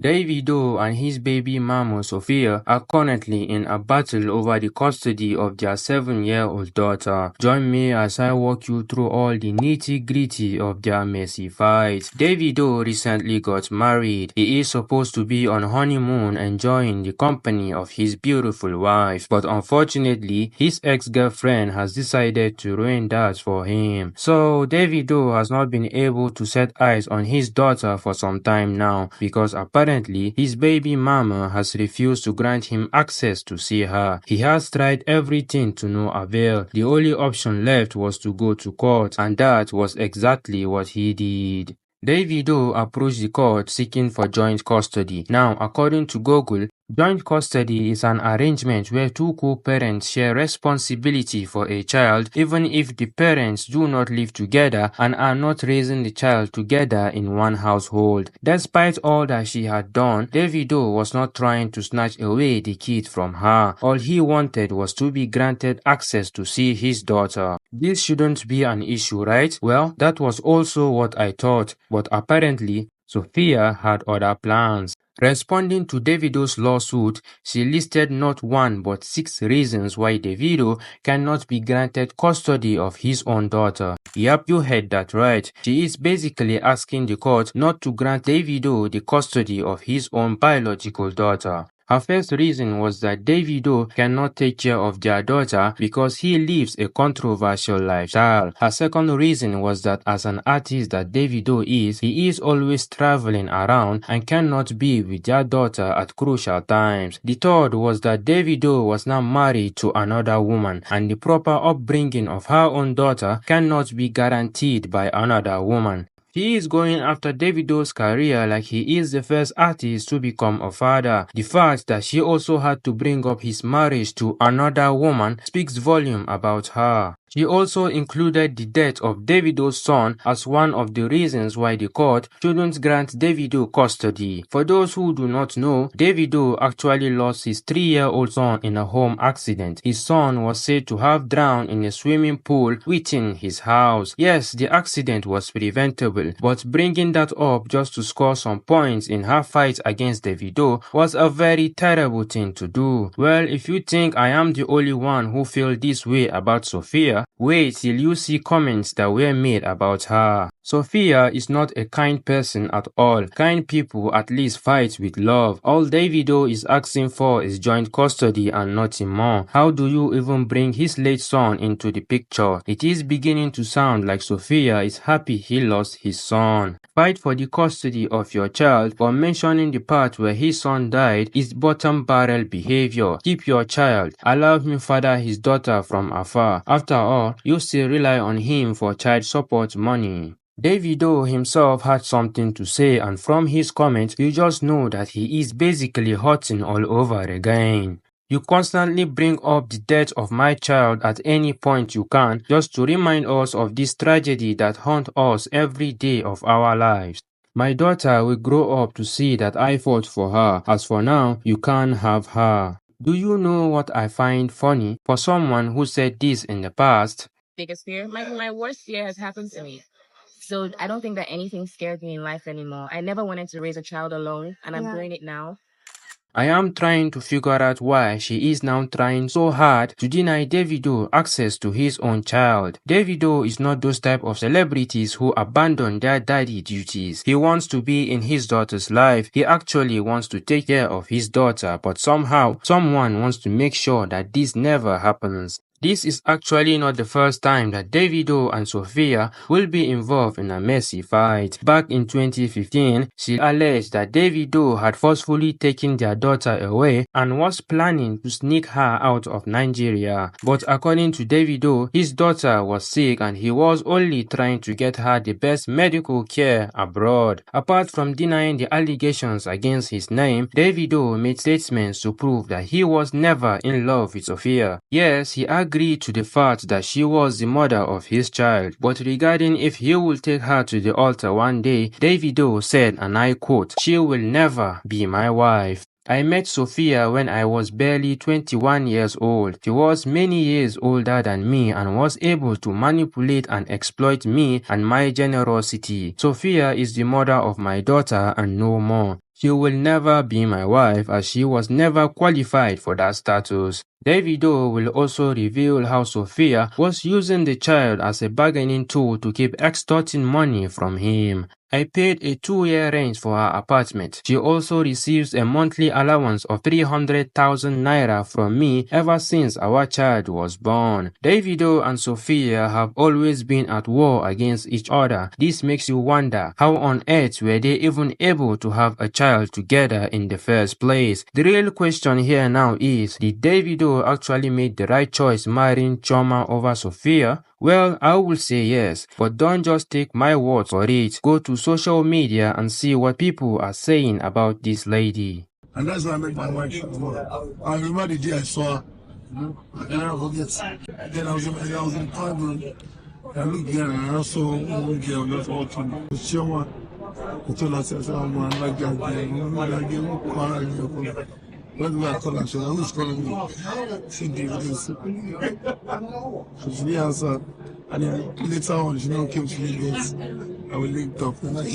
Davido and his baby mama Sophia are currently in a battle over the custody of their 7-year-old daughter. Join me as I walk you through all the nitty-gritty of their messy fight. Davido recently got married. He is supposed to be on honeymoon enjoying the company of his beautiful wife, but unfortunately, his ex-girlfriend has decided to ruin that for him. So Davido has not been able to set eyes on his daughter for some time now because apparently his baby mama has refused to grant him access to see her. He has tried everything to no avail. The only option left was to go to court, and that was exactly what he did. Davido approached the court seeking for joint custody. Now, according to Google, joint custody is an arrangement where two co-parents share responsibility for a child even if the parents do not live together and are not raising the child together in one household. Despite all that she had done, Davido was not trying to snatch away the kid from her. All he wanted was to be granted access to see his daughter. This shouldn't be an issue, right? Well, that was also what I thought, but apparently, Sophia had other plans. Responding to Davido's lawsuit, she listed not one but 6 reasons why Davido cannot be granted custody of his own daughter. Yep, you heard that right. She is basically asking the court not to grant Davido the custody of his own biological daughter. Her first reason was that Davido cannot take care of their daughter because he lives a controversial lifestyle. Her second reason was that as an artist that Davido is, he is always traveling around and cannot be with their daughter at crucial times. The third was that Davido was now married to another woman and the proper upbringing of her own daughter cannot be guaranteed by another woman. He is going after Davido's career like he is the first artist to become a father. The fact that she also had to bring up his marriage to another woman speaks volume about her. She also included the death of Davido's son as one of the reasons why the court shouldn't grant Davido custody. For those who do not know, Davido actually lost his 3-year-old son in a home accident. His son was said to have drowned in a swimming pool within his house. Yes, the accident was preventable, but bringing that up just to score some points in her fight against Davido was a very terrible thing to do. Well, if you think I am the only one who feels this way about Sophia, wait till you see comments that were made about her. Sophia is not a kind person at all. Kind people at least fight with love. All Davido is asking for is joint custody and nothing more. How do you even bring his late son into the picture? It is beginning to sound like Sophia is happy he lost his son. Fight for the custody of your child, but mentioning the part where his son died is bottom barrel behavior. Keep your child. Allow him father his daughter from afar. After all, you still rely on him for child support money. Davido himself had something to say, and from his comments, you just know that he is basically hurting all over again. You constantly bring up the death of my child at any point you can just to remind us of this tragedy that haunts us every day of our lives. My daughter will grow up to see that I fought for her. As for now, you can't have her. Do you know what I find funny? For someone who said this in the past, biggest fear? My worst fear has happened to me. So I don't think that anything scares me in life anymore. I never wanted to raise a child alone, and I'm doing it now. I am trying to figure out why she is now trying so hard to deny Davido access to his own child. Davido is not those type of celebrities who abandon their daddy duties. He wants to be in his daughter's life. He actually wants to take care of his daughter, but somehow someone wants to make sure that this never happens. This is actually not the first time that Davido and Sophia will be involved in a messy fight. Back in 2015, she alleged that Davido had forcefully taken their daughter away and was planning to sneak her out of Nigeria. But according to Davido, his daughter was sick and he was only trying to get her the best medical care abroad. Apart from denying the allegations against his name, Davido made statements to prove that he was never in love with Sophia. Yes, he agreed to the fact that she was the mother of his child, but regarding if he will take her to the altar one day, Davido said, and I quote, "She will never be my wife. I met Sophia when I was barely 21 years old. She was many years older than me and was able to manipulate and exploit me and my generosity. Sophia is the mother of my daughter and no more. She will never be my wife as she was never qualified for that status. Davido will also reveal how Sophia was using the child as a bargaining tool to keep extorting money from him. I paid a 2-year rent for her apartment. She also receives a monthly allowance of 300,000 naira from me ever since our child was born. Davido and Sophia have always been at war against each other. This makes you wonder, how on earth were they even able to have a child together in the first place? The real question here now is, did Davido actually make the right choice marrying Chioma over Sophia? Well, I will say yes, but don't just take my word for it. Go to social media and see what people are saying about this lady. And that's why I met my wife. I remember the day I saw her. I never forget. Then I was in Pablo. I looked there and I saw one girl just walking. Chioma. I told her, I said, I'm like that girl. I'm like that girl. What do I call her? She said, who's calling me? She did this. So she answered. And then later on, she now came to Lagos. And we linked up. And like,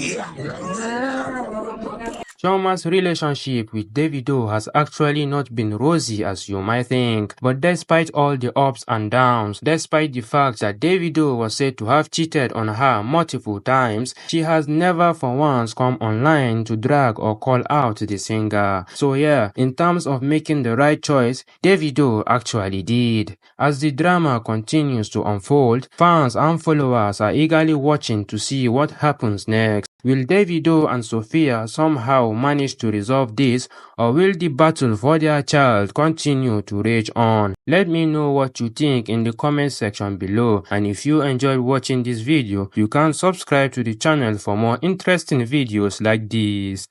Chioma's relationship with Davido has actually not been rosy as you might think, but despite all the ups and downs, despite the fact that Davido was said to have cheated on her multiple times, she has never for once come online to drag or call out the singer. So yeah, in terms of making the right choice, Davido actually did. As the drama continues to unfold, fans and followers are eagerly watching to see what happens next. Will Davido and Sophia somehow manage to resolve this, or will the battle for their child continue to rage on? Let me know what you think in the comment section below, and if you enjoyed watching this video, you can subscribe to the channel for more interesting videos like this.